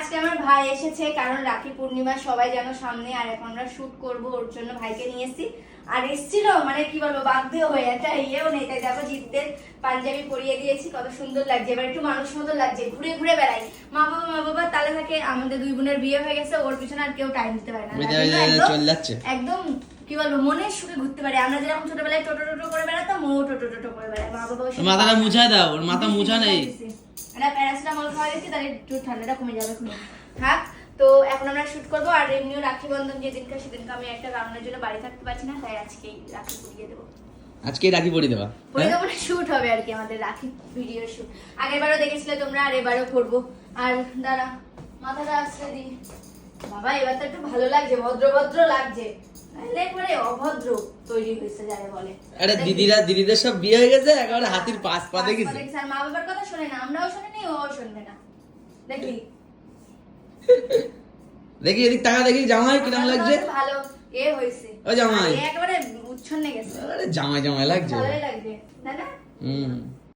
আজকে আমার ভাই এসেছে কারণ রাখি পূর্ণিমা সবাই যেন সামনে, আর এখন আমরা শুট করব, ওর জন্য ভাইকে নিয়ে এসেছি। আর এসেছিল মানে কি বলবো বাধ্য হয়ে, একটা ইয়েও নেই। তাই দেখো জিতদের পাঞ্জাবি পরিয়ে দিয়েছি, কত সুন্দর লাগছে, এবার একটু মানুষ মতো লাগছে, ঘুরে ঘুরে বেড়াই। মা বাবা তালে থাকে। আমাদের দুই বোনের বিয়ে হয়ে গেছে, ওর পিছনে আর কেউ টাইম দিতে পারে না, একদম কি বলবো মনের সুখে ঘুরতে পারে। আমরা যেরকম ছোটবেলায় টোটো করে বেড়াতাম, ও টোটো করে বেড়ায়। মা বাবা মাথাটা মুছায় দাও, ওর মাথা মুছা নেই। এটা প্যারাসিটামল খাওয়া গেছি, তাহলে একটু ঠান্ডাটা কমে যাবে এখন। থাক। তো এখন আমরা শুট করবো। আর এমনিও রাখি বন্ধন যেদিনকে সেদিনকে আমি একটা কারণের জন্য বাড়ি থাকতে পারছি না, তাই আজকেই রাখি পরিয়ে দেবো। আজকেই রাখি পরিয়ে দেবা? পরিয়ে দেবো, শুট হবে আর কি, আমাদের রাখি ভিডিও শুট। আগেরবারও দেখেছিলে তোমরা, আর এবারও করবো। আর দাঁড়া, মাথাটা আছড়ে দিই। বাবা এবার তো একটু ভালো লাগছে, ভদ্র লাগছে। একবারে অভদ্র তৈরি হয়েছে যারা বলে। আরে দিদিদের সব বিয়ে হয়ে গেছে, একেবারে হাতির পাঁচ পা দেখেছি। আর মা বাবার কথা শোনে না, আমরাও শুনিনি, ও শুনবে না। দেখি দেখি এদিক টাকা দেখি, জামাই কিরম লাগছে? ভালো এ হইছে। ও জামাই একেবারে উচ্ছন্নে গেছে। আরে জামাই লাগছে, ভালোই লাগবে তাই না?